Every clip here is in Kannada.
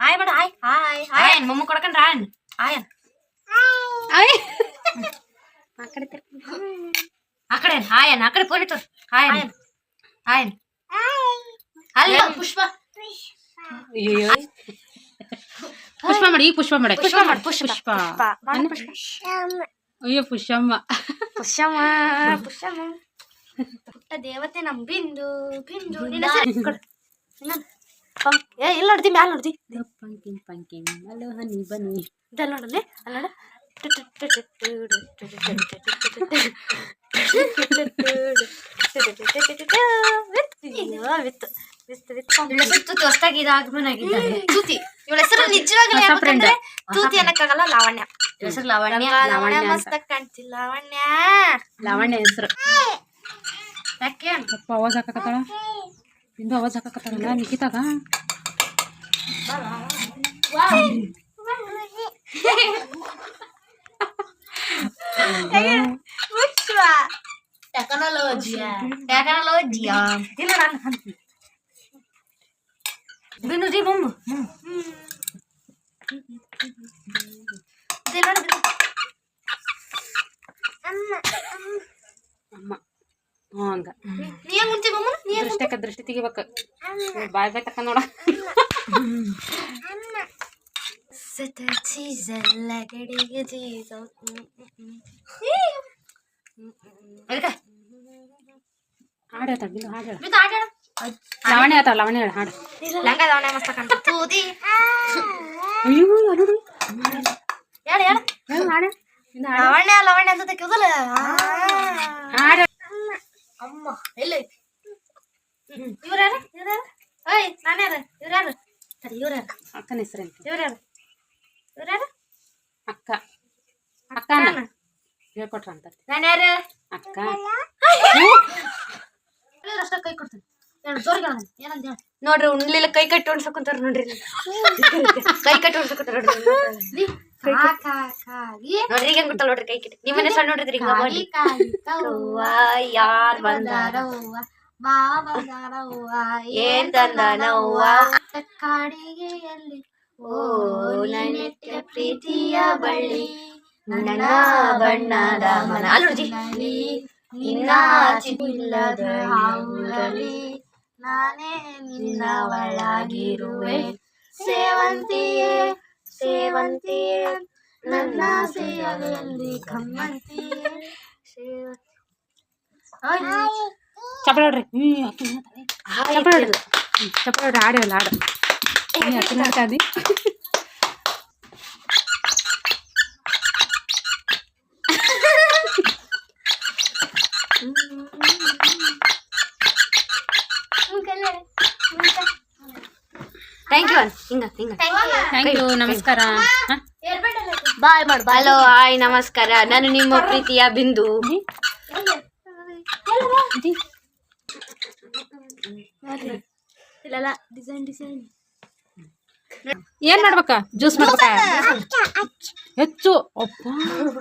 ಹಾಯ್ ಮಾಡು ಹಾಯ್ ಹಾಯ್ ಹಾಯ್ ಮಮ್ಮ ಕೊಡಕಂಡ್ರ ಹಾಯ್ ಆ ಕಡೆ ಹಾಯ್ ಆ ಕಡೆ ಫೋನ್ ಇತ್ತು ಹಾಯ್ ಹಾಯ್ ಅಲ್ಲ ಪುಷ್ಪ ಪುಷ್ಪ ಮಾಡಿ ಈಗ ಪುಷ್ಪ ಮಾಡಿ ಪುಷ್ಪ ಮಾಡು ಪುಷ್ಪ ಅಯ್ಯೋ ಪುಷ್ಪಮ್ಮ ಪುಷ್ಪಮ್ಮ ಪುಷ್ಪಮ್ಮ ಪುಟ್ಟ ದೇವತೆ ನಮ್ ಬಿಂದು ಬಿಂದು ನಿನ್ನ ಹೆಸರು ಏ ಇಲ್ಲ ನೋಡ್ತಿ ಮ್ಯಾಲ ನೋಡ್ತಿ ಪಂಕಿನ್ ಪಂಕಿನ್ ಅಲ್ಲೋ ಹನಿ ಬನ್ನಿ ಇದಲ್ಲ ನೋಡಲ್ಲಿ ಅಲ್ಲ ನೋಡ ಹೊಸದಾಗಿ ಆಗಮನ ಆಗಿದ್ದಾರೆ ತೂತಿ ಇವಳ ಹೆಸರು ನಿಜವಾಗ್ಲೂ ಯಾಕಂದ್ರೆ ತೂತಿ ಅನ್ನಕ್ಕಾಗಲ್ಲ ಲಾವಣ್ಯ ಹೆಸರು ಲಾವಣ್ಯ ಲಾವಣ್ಯ ಮಸ್ತ್ ಕಾಣ್ತಿಲ್ಲ ಲಾವಣ್ಯ ಲಾವಣ್ಯ ಹೆಸರು ಯಾಕೆ ಅಪ್ಪ ಆವಾಜ್ ಹಾಕಕತ್ತಾಳ ಇಂದು ಆವಾಜ್ ಹಾಕಕತ್ತಾಳಲ್ಲ ನಿಖಿತಾಗ ಟೆಕ್ನಾಲಜಿಯಾ ಇಲ್ಲ ನಾನು ಬಿನು ಜಿ ಮಮ್ಮ ಅಮ್ಮ ಹಂಗ ನೀ ಹೆಂಗ್ ಮುಂಚೆ ಮಮ್ಮ ನೀ ದೃಷ್ಟಿ ತೆಗಿಬೇಕು ಬಾಯ್ ಬಾಯ್ ತಕ್ಕ ನೋಡ ಚೀಸಲ್ಲ ಗಡಿಗೆ ಚೀಸ ಹಾಡು ಹೇಳ್ತಾಳ ಬಿಂದು ಹಾಡು ಹೇಳ ಬಿದ್ದು ಆಟಾಡ ಲಾವಣ್ಯ ಹೇಳ್ತಾಳ ಲಾವಣ್ಯ ಹೇಳ ಹಾಡು ಲಂಗ ದಾವಣೆ ಮಸ್ತ ಕಾಣ್ತ ತೂತಿ ಅಯ್ಯೋ ಅದು ಹೇಳ ಹೇಳ ಹೇಳು ಹಾಡು ಲವಣ್ಯ ಲವಣ್ಯ ಅಂತ ತೆಗೆದಲ್ಲ ಹಾಡು ಅಮ್ಮ ಎಲ್ಲೈತಿ ಇವ್ರ್ಯಾರು ಓಯ್ ನಾನ್ಯಾರ ಇವ್ರ್ಯಾರು ಸರಿ ಇವ್ರ್ಯಾರು ಅಕ್ಕನ ಹೆಸರೇಂತ ಇವ್ರ್ಯಾರು ಅಕ್ಕ ಅಕ್ಕನ ಹೇಳ್ಕೊಟ್ರ ಅಂತ ನಾನ್ಯಾರು ಅಕ್ಕ ಅಷ್ಟ ಕೈ ಕೊಡ್ತೀನಿ ಹೇಳು ಜೋರ್ಗೆ ಏನಂತ ಹೇಳಿ ನೋಡ್ರಿ ಉಣ್ಲಿಲ್ಲ ಕೈ ಕಟ್ಟಿ ಹೊಡ್ಸಕೊಂತಾರ ನೋಡ್ರಿ ಕೈ ಕಟ್ಟಿ ಹೊಡ್ಸಕೊಂತಾರ ನೋಡ್ರಿ ನೋಡ್ರಿ ಈಗ ಗೊತ್ತಲ್ಲ ನೋಡ್ರಿ ಕೈ ಕಟ್ಟಿ ನಿಮ್ಮನೆ ಸಣ್ಣ ನೋಡ್ರಿ ಯಾರ್ ಬಂದಾರ ಏನ್ ತಂದಾನವ್ವ ಕಾಡಿಗೆಯಲ್ಲಿ ಓ ನೆಟ್ಟೆ ಪ್ರೀತಿಯ ಬಳ್ಳಿ ನನ್ನ ಬಣ್ಣದ ಮನ ಅಲ್ಲೊಡ್ಜಿ ನಿನ್ನ ಚಿಲ್ಲದ ಊರಲಿ ನಾನೇ ನಿನ್ನ ಒಳಗಿರುವೆ ಸೇವಂತಿಯೇ ಸೇವಂತಿಯೇ ನನ್ನ ಸೇವೆಯಲ್ಲಿ ಗಮ್ಮಂತಿಯೇ ಚಪ್ಪಳ ನೋಡ್ರಿ ಚಪ್ಪಳ ನೋಡ್ರಿ ಚಪ್ಪಳ ನೋಡ್ರಿ ಹಾಡು ಹೇಳ ಹಾಡು ಅಕ್ಕ ನೋಡ್ತಾದಿ ಥ್ಯಾಂಕ್ ಯು ಹಿಂಗ ಹಿಂಗ ಥ್ಯಾಂಕ್ ಯು ನಮಸ್ಕಾರ ಬಾಯ್ ಮಾಡು ಹಲೋ ಹಾಯ್ ನಮಸ್ಕಾರ ನಾನು ನಿಮ್ಮ ಪ್ರೀತಿಯ ಬಿಂದು ಇಲ್ಲ ಡಿಸೈನ್ ಡಿಸೈನ್ ಏನ್ ಮಾಡ್ಬೇಕ ಜ್ಯೂಸ್ ಮಾಡ್ಬೇಕ ಹೆಚ್ಚು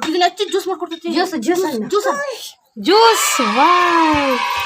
ಇದನ್ನ ಹೆಚ್ಚು ಜ್ಯೂಸ್ ಮಾಡ್ಕೊಡ್ತೀವಿ juice juice juice juice wow